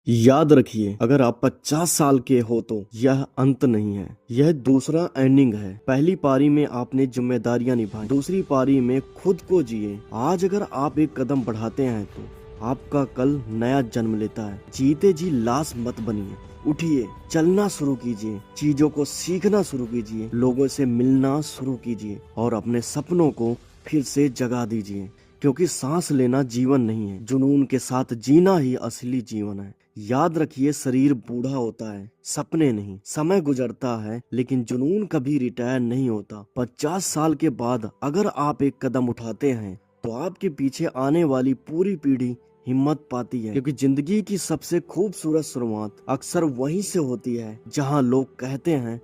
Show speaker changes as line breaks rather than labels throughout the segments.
याद रखिए, अगर आप 50 साल के हो तो यह अंत नहीं है, यह दूसरा एंडिंग है। पहली पारी में आपने जिम्मेदारियां निभाई, दूसरी पारी में खुद को जिए। आज अगर आप एक कदम बढ़ाते हैं तो आपका कल नया जन्म लेता है। जीते जी लाश मत बनिए, उठिए, चलना शुरू कीजिए, चीजों को सीखना शुरू कीजिए, लोगों से मिलना शुरू कीजिए और अपने सपनों को फिर से जगा दीजिए। क्योंकि सांस लेना जीवन नहीं है, जुनून के साथ जीना ही असली जीवन है। याद रखिए, शरीर बूढ़ा होता है, सपने नहीं। समय गुजरता है लेकिन जुनून कभी रिटायर नहीं होता। 50 साल के बाद अगर आप एक कदम उठाते हैं तो आपके पीछे आने वाली पूरी पीढ़ी हिम्मत पाती है। क्योंकि जिंदगी की सबसे खूबसूरत शुरुआत अक्सर वहीं से होती है जहां लोग कहते हैं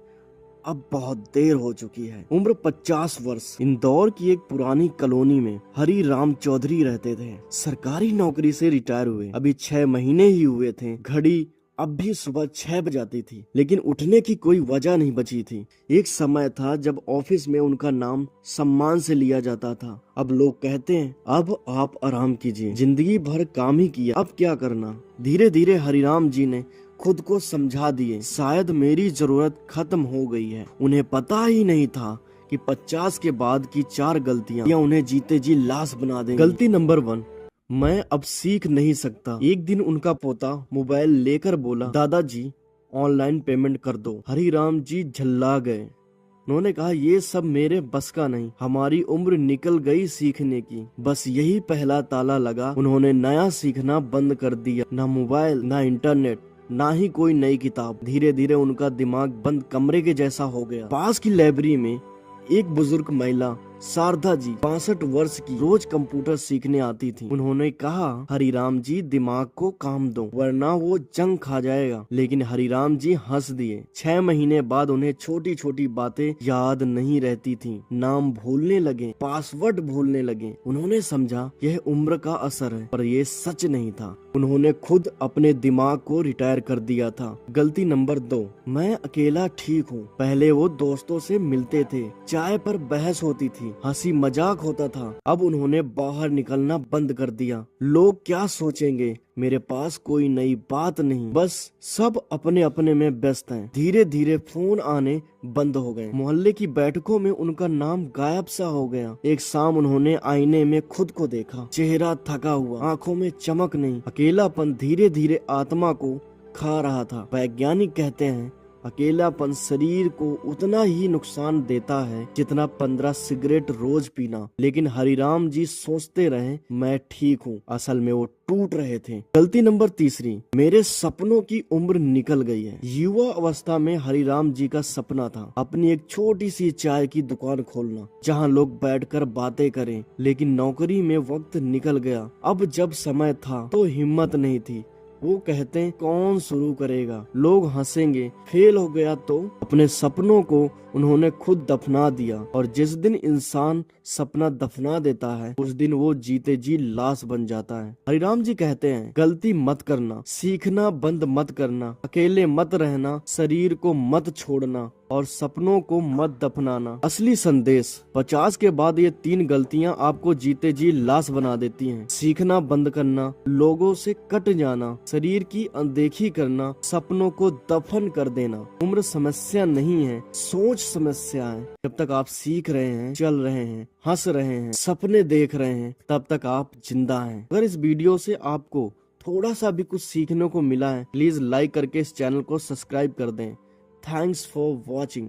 अब बहुत देर हो चुकी है। उम्र 50 वर्ष। इंदौर की एक पुरानी कॉलोनी में हरी राम चौधरी रहते थे। सरकारी नौकरी से रिटायर हुए अभी 6 महीने ही हुए थे। घड़ी अब भी सुबह 6 बजाती थी, लेकिन उठने की कोई वजह नहीं बची थी। एक समय था जब ऑफिस में उनका नाम सम्मान से लिया जाता था। अब लोग कहते हैं अब आप आराम कीजिए, जिंदगी भर काम ही किया, अब क्या करना। धीरे धीरे हरिराम जी ने खुद को समझा दिए, शायद मेरी जरूरत खत्म हो गई है। उन्हें पता ही नहीं था कि 50 के बाद की 4 गलतियां उन्हें जीते जी लाश बना देंगी। गलती नंबर 1, मैं अब सीख नहीं सकता। एक दिन उनका पोता मोबाइल लेकर बोला, दादाजी ऑनलाइन पेमेंट कर दो। हरिराम जी झल्ला गए। उन्होंने कहा, ये सब मेरे बस का नहीं, हमारी उम्र निकल गई सीखने की। बस यही पहला ताला लगा। उन्होंने नया सीखना बंद कर दिया। ना मोबाइल, ना इंटरनेट, ना ही कोई नई किताब। धीरे धीरे उनका दिमाग बंद कमरे के जैसा हो गया। पास की लाइब्रेरी में एक बुजुर्ग महिला शारदा जी 65 वर्ष की रोज कंप्यूटर सीखने आती थी। उन्होंने कहा, हरिराम जी दिमाग को काम दो वरना वो जंग खा जाएगा। लेकिन हरिराम जी हंस दिए। 6 महीने बाद उन्हें छोटी छोटी बातें याद नहीं रहती थी। नाम भूलने लगे, पासवर्ड भूलने लगे। उन्होंने समझा यह उम्र का असर है, पर यह सच नहीं था। उन्होंने खुद अपने दिमाग को रिटायर कर दिया था। गलती नंबर 2, मैं अकेला ठीक हूँ। पहले वो दोस्तों से मिलते थे, चाय पर बहस होती थी, हंसी मजाक होता था। अब उन्होंने बाहर निकलना बंद कर दिया। लोग क्या सोचेंगे, मेरे पास कोई नई बात नहीं, बस सब अपने अपने में व्यस्त हैं। धीरे धीरे फोन आने बंद हो गए। मोहल्ले की बैठकों में उनका नाम गायब सा हो गया। एक शाम उन्होंने आईने में खुद को देखा, चेहरा थका हुआ, आंखों में चमक नहीं। अकेलापन धीरे धीरे आत्मा को खा रहा था। वैज्ञानिक कहते हैं अकेलापन शरीर को उतना ही नुकसान देता है जितना 15 सिगरेट रोज पीना। लेकिन हरिराम जी सोचते रहे, मैं ठीक हूँ। असल में वो टूट रहे थे। गलती नंबर 3, मेरे सपनों की उम्र निकल गई है। युवा अवस्था में हरिराम जी का सपना था अपनी एक छोटी सी चाय की दुकान खोलना, जहाँ लोग बैठकर बातें करें। लेकिन नौकरी में वक्त निकल गया। अब जब समय था तो हिम्मत नहीं थी। वो कहते हैं कौन शुरू करेगा, लोग हंसेंगे, फेल हो गया तो। अपने सपनों को उन्होंने खुद दफना दिया। और जिस दिन इंसान सपना दफना देता है उस दिन वो जीते जी लाश बन जाता है। हरिराम जी कहते हैं गलती मत करना, सीखना बंद मत करना, अकेले मत रहना, शरीर को मत छोड़ना और सपनों को मत दफनाना। असली संदेश, 50 के बाद ये 3 गलतियां आपको जीते जी लाश बना देती हैं। सीखना बंद करना, लोगों से कट जाना, शरीर की अनदेखी करना, सपनों को दफन कर देना। उम्र समस्या नहीं है, सोच समस्या है। जब तक आप सीख रहे हैं, चल रहे हैं, हंस रहे हैं, सपने देख रहे हैं, तब तक आप जिंदा हैं। अगर इस वीडियो से आपको थोड़ा सा भी कुछ सीखने को मिला है, प्लीज लाइक करके इस चैनल को सब्सक्राइब कर दें। Thanks for watching.